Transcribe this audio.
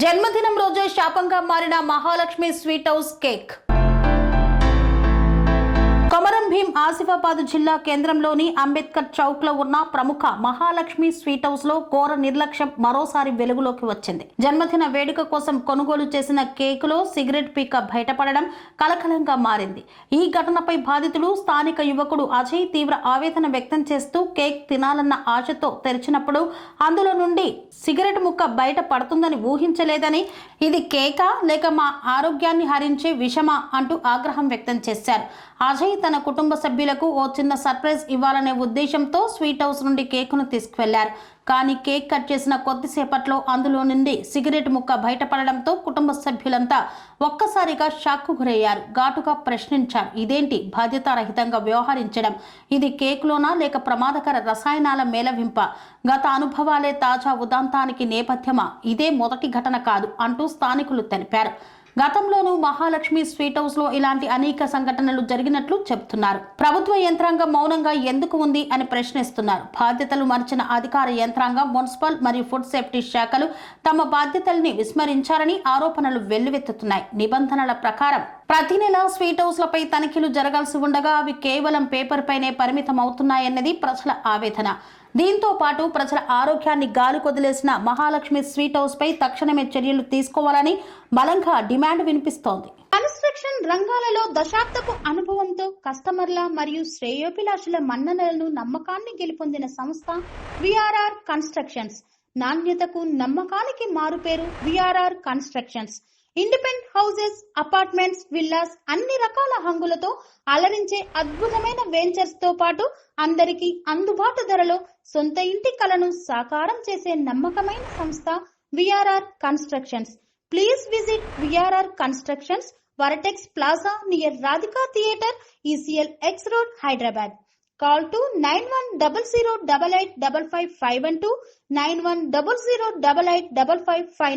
జన్మదినం రోజే శాపంగా మారిన Mahalakshmi sweet house cake. Komaram Bheem Asifabad జిల్లా కేంద్రంలోని అంబేద్కర్ చౌక్ లో ఉన్న ప్రముఖ మహాలక్ష్మి స్వీట్ హౌస్ లో ఘోర నిర్లక్ష్యం మరోసారి వెలుగులోకి వచ్చింది. జన్మదిన వేడుక కోసం కొనుగోలు చేసిన కేకులో సిగరెట్ పీక బయటపడడం కలకలంగా మారింది. ఈ ఘటనపై బాధితుడు స్థానిక యువకుడు అజయ్ తీవ్ర ఆవేదన వ్యక్తం చేస్తూ కేక్ తినాలన్న ఆశతో తెరిచినప్పుడు అందులో నుండి సిగరెట్ ముక్క బయట పడుతుందని ఊహించలేదని, ఇది కేకా లేక మా ఆరోగ్యాన్ని హరించే విషమా అంటూ ఆగ్రహం వ్యక్తం చేశారు. అజయ్ తన కుటుంబ సభ్యులకు ఓ చిన్న సర్ప్రైజ్ ఇవ్వాలనే ఉద్దేశంతో స్వీట్ హౌస్ నుండి కేకును తీసుకువెళ్లారు. కానీ కేక్ కట్ చేసిన కొద్దిసేపట్లో అందులో నుండి సిగరెట్ ముక్క బయటపడడంతో కుటుంబ సభ్యులంతా ఒక్కసారిగా షాక్కు గురయ్యారు. ఘాటుగా ప్రశ్నించారు, ఇదేంటి బాధ్యతారహితంగా వ్యవహరించడం? ఇది కేకులోనా లేక ప్రమాదకర రసాయనాల మేళవింప? గత అనుభవాలే తాజా ఉదంతానికి నేపథ్యమా? ఇదే మొదటి ఘటన కాదు అంటూ స్థానికులు తెలిపారు. గతంలోనూ మహాలక్ష్మి స్వీట్ హౌస్ లో ఇలాంటి అనేక సంఘటనలు జరిగినట్లు చెబుతున్నారు. ప్రభుత్వ యంత్రాంగం మౌనంగా ఎందుకు ఉంది అని ప్రశ్నిస్తున్నారు. బాధ్యతలు మరిచిన అధికార యంత్రాంగం, మున్సిపల్ మరియు ఫుడ్ సేఫ్టీ శాఖలు తమ బాధ్యతల్ని విస్మరించారని ఆరోపణలు వెల్లువెత్తుతున్నాయి. నిబంధనల ప్రకారం ప్రతి నెల స్వీట్ హౌస్లపై తనిఖీలు జరగాల్సి ఉండగా అవి కేవలం పేపర్ పైనే పరిమితం అవుతున్నాయన్నది ప్రజల ఆవేదన. దీంతో పాటు ప్రజల ఆరోగ్యాన్ని గాలి కొదిలేసిన మహాలక్ష్మి స్వీట్ హౌస్ పై తక్షణమే చర్యలు తీసుకోవాలని బలంగా డిమాండ్ వినిపిస్తోంది. కన్స్ట్రక్షన్ రంగాలలో దశాబ్దపు అనుభవంతో కస్టమర్ల మరియు శ్రేయోభిలాషుల మన్ననలను, నమ్మకాన్ని గెలుపొందిన సంస్థ విఆర్ఆర్ కన్స్ట్రక్షన్స్. నాణ్యతకు, నమ్మకానికి మారుపేరు VRR constructions. Independent houses, apartments, villas అన్ని రకాల హంగులతో అలరించే అద్భుతమైన వెంచర్స్ తో పాటు అందరికీ అందుబాటు ధరలో సొంత ఇంటి కలను సాకారం చేసే నమ్మకమైన సంస్థ VRR constructions. Please visit VRR constructions, వరటెక్స్ plaza near Radhika theatre, ECL X Road, Hyderabad. Call to 910088555512 9100885555.